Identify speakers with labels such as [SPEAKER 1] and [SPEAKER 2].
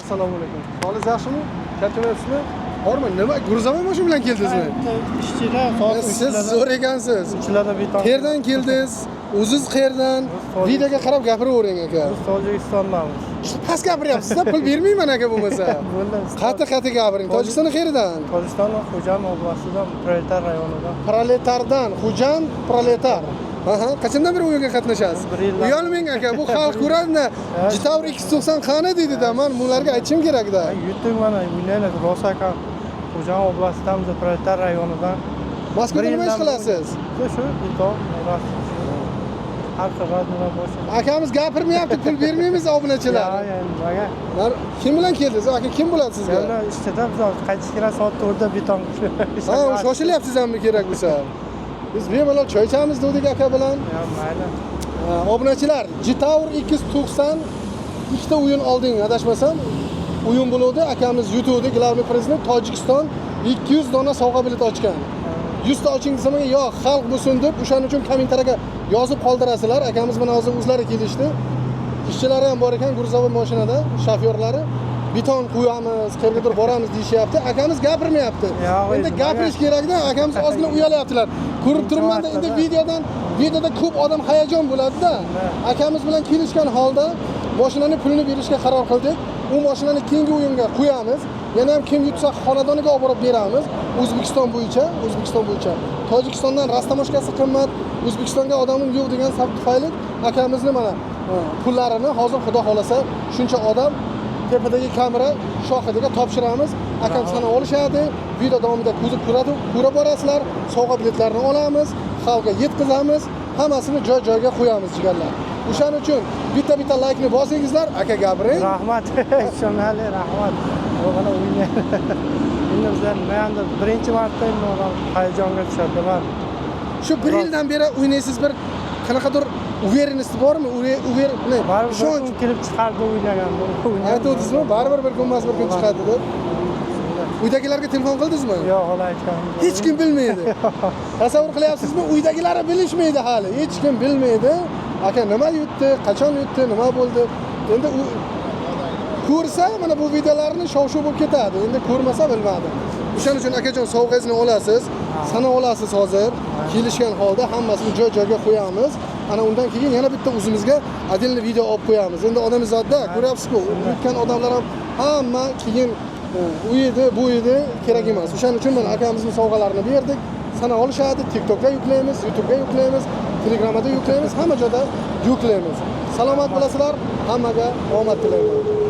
[SPEAKER 1] Assalomu alaykum. Holiz yaxshimi? Charchamayapsizmi? Bormi? Nima? Gruzovoy mashina bilan keldingizmi?
[SPEAKER 2] Ishchilar soat
[SPEAKER 1] Siz zo'r ekansiz.
[SPEAKER 2] Uchlarda beton.
[SPEAKER 1] Qayerdan keldingiz? O'zingiz qayerdan? Videoga qarab gapiravering aka.
[SPEAKER 2] Biz Tojikistondanmiz.
[SPEAKER 1] Past gapiryapsiz-da, pul bermayman aka bo'lmasa. Qati gapiring. Tojikiston qayerdan?
[SPEAKER 2] Tojikiston Xo'jand oblastidan, Proletar rayonidan.
[SPEAKER 1] Proletardan, Xo'jand Proletar. Aha, qachondan beri o'yinga qatnashasiz? Uyalmang aka, bu xalq ko'radi-da. Jitavr 290 qani deydi-da, men bularga aytishim kerak-da.
[SPEAKER 2] YouTube mana uylanadi, Rosaka Xo'jand oblastidan, Proletar rayonidan.
[SPEAKER 1] Moskvada nima ish qilasiz?
[SPEAKER 2] Shu beton,
[SPEAKER 1] Akamiz gapirmayapti, pul bermaymiz obunachilar.
[SPEAKER 2] Nimaga?
[SPEAKER 1] Kim bilan keldingiz? Aka kim bo'ladi sizga?
[SPEAKER 2] Yana ishchida biz qaytish kerak soat 4da beton.
[SPEAKER 1] Ha, shoshilyapsizmi kerak bo'lsa? Biz bemalol choy ichamiz dedik aka bilan.
[SPEAKER 2] Ya mayli.
[SPEAKER 1] Obunachilar, Jitavr 290 ikkita o'yin olding, adashmasam. O'yin bo'ldi, akamiz YouTube'da Glavniy prezident Tojikiston 200 dona sovg'a bilet ochgan. 100 ta oching desam, yo'q, xalq bo'lsin deb, o'shaning uchun kommentariyaga yozib qoldirasizlar. Akamiz bilan hozir o'zlari kelishdi. Ishchilari ham bor ekan, Gruzovoy mashinada, shofyorlari. Beton qo'yamiz, qayergadir boramiz deyishyapti. Akamiz gapirmayapti. Endi gapirish kerak-da, akamiz ozgina uyalyaptilar. Ko'rib turibman-da, endi videoda ko'p odam hayajon bo'ladi-da. Akamiz bilan kelishgan holda mashinani pulini berishga qaror qildik. U mashinani keyingi o'yinga qo'yamiz. Yana ham kim yutsa xonadoniga olib borib beramiz. O'zbekiston bo'yicha. Tojikistondan rastamoshkasi qimmat, O'zbekistonga odamim yo'q degan sabab tufayli akamizni mana pullarini hozir xudo xolasa shuncha odam tepadagi kamera shohidiga topshiramiz. Akam sana olishadi. Video davomida ko'rib borasizlar. Sovg'a biletlarini olamiz, xalqqa yetkazamiz, hammasini joy-joyiga qo'yamiz jigarlar. O'shaning uchun bitta laykni bosingizlar, aka gapiring.
[SPEAKER 2] Rahmat. Shonali rahmat. Mana o'yinlar. Endi bizlar menda birinchi marta hayajonga tushadilar.
[SPEAKER 1] Shu 1 yildan beri o'ynaysiz, bir qanaqadir uvereniz bormi?
[SPEAKER 2] Ishonch kelib chiqardi o'ynagan.
[SPEAKER 1] Aytdingizmi? Baribir bir kun bir kun chiqadi deb. Uydagilarga telefon qildingizmi?
[SPEAKER 2] Yo'q, hali aytmadim.
[SPEAKER 1] Hech kim bilmaydi. Tasavvur qilyapsizmi? Uydagilari bilishmaydi hali. Hech kim bilmaydi. Aka nima yutdi, qachon yutdi, nima bo'ldi? Endi u ko'rsa mana bu videolarni shov-shuv bo'lib ketadi. Endi ko'rmasa bilmadi. O'shaning uchun akajon sovg'angizni olasiz, sana olasiz hozir. Kelishgan holda hammasini joy-joyiga qo'yamiz. Ana undan keyin yana bitta o'zimizga отдельный video olib qo'yamiz. Endi odamzodda ko'ryapsiz-ku, yutgan odamlar ham hamma keyin u edi, bu edi kerak emas. O'shaning uchun mana akamizning sovg'alarini berdik. Sana olishadi, TikTokga yuklaymiz, YouTube'ga yuklaymiz, Telegramda yuklaymiz, hamma joyda yuklaymiz. Salomat bo'lasizlar, hammaga omad tilayman.